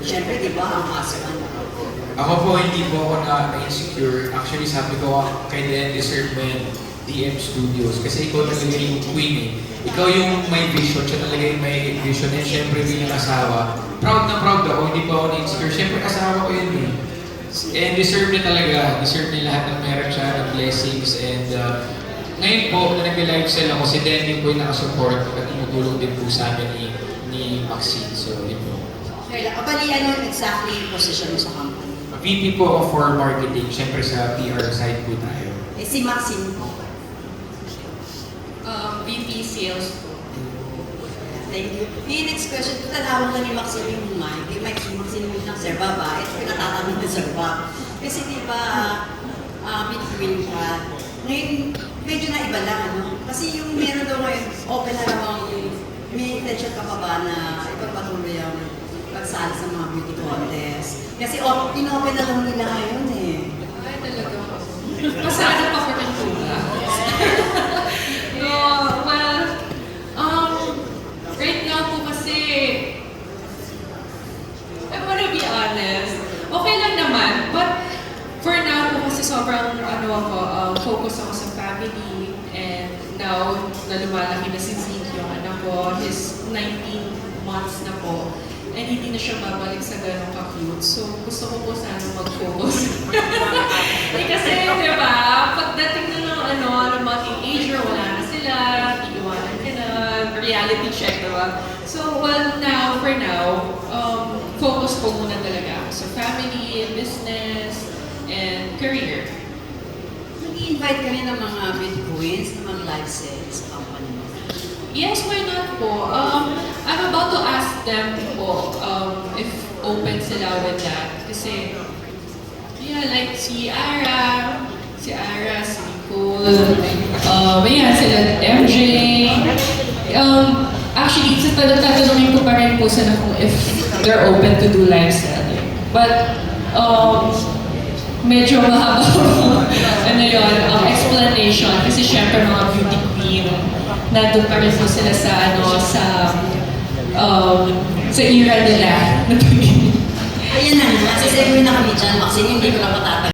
Siyempre, di ba, ang husband. Ako po, hindi po ako na-insecure. Actually, sabi ko kay Dan, deserve mo yan, DM Studios. Kasi ikaw talaga yung queen eh. Ikaw yung may vision, siya talaga yung may vision. And syempre, bilang asawa, proud na proud ako, hindi pa ako na-insecure. Syempre, asawa ko yun eh. And deserve niya talaga. Deserve niya lahat ng meron siya, ng blessings. And ngayon po, na nag-live sell ako, si Dan yung po yung nakasupport at tumutulong din po sa amin ni Maxine. So, yun po. Bali, ano exactly yung position mo sa company? VP po ako for marketing. Siyempre sa PR side po tayo. Eh, si Maxine po. VP Sales po. Thank you. Yung next question, tatawag lang ni Maxine yung mic. Yung Maxine yung ng Sir Baba. Ito pinatatanong ni Sir Baba. Kasi di ba, between ka, ngayon, medyo na iba lang, ano? Kasi yung meron daw ngayon, open na lang yung, may intention ka pa ba na ipagpatuloy ang pagsali sa mga beauty contest? Kasi in-open na lang nila ngayon eh. Ay, talaga. Pasado pa ko ng tula. No, well, right now po kasi, I wanna be honest, okay lang naman, but for now po kasi sobrang focus ako sa family, and now na lumalaki na si Zeke, yung anak ko, he's 19 months na po, and hindi na siya babalik sa ganong ka-cute. So, gusto ko po sana mag-focus. Kasi, di ba, pagdating na ng mga teenager, wala na sila, iiwanan ka na, reality check, di ba? So, well, now, for now, focus po muna talaga ako sa family, business, and career. Nag-i-invite ka rin ng mga beauty queens na mag-live sell sa company mo. Yes, why not po? I'm about to ask them po if open sila with that. Kasi, yeah, like si Ara, si Nicole, ayan, sila MJ. Actually, tatanungin ko pa rin po sila kung if they're open to do live selling. But, medyo mahaba explanation. Kasi syempre mga beauty queen, nandun pa rin po sila sa sa era nila. Ayan na nga, sasabihin na kami dyan, Maxine, hindi ko na matatagal.